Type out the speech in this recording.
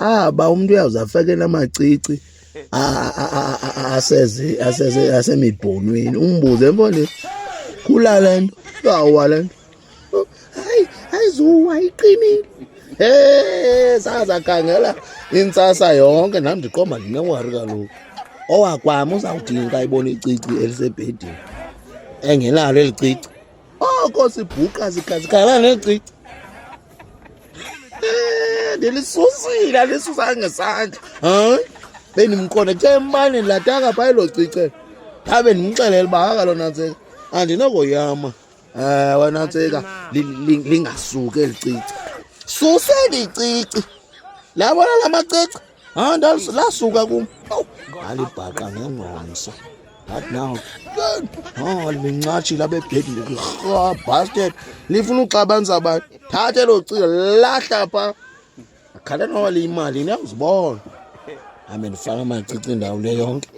Ba umuntu uyawuze afakele amacici asemibhonweni umbuze mfondini khula lento yawa lento hayizuwa iqinile sazakhangela intsasa yonke nami ndiqomba ndinewari kaloku owakwami uzawudinga ayibona icici elisebhedini engenalo eli cici oko sibhuqa sikhasikhala necici ndilisusile alisusa ngesandla hayi bendimqonekte embaneni lataka phaa elo cice ndabe ndimxelela uba akalo Nantsika andinokoyama Nantsika lingasuki eli cici suseli cici labona la macici lasuka kum alibhaqa ngengomso that now lincatshile abebhedi bastard lifuna uxabanisa abantu thatha elo cici lahla phaa akhala noba liyimali niyawuzibona ame ndifaka amacici indawo le yonke.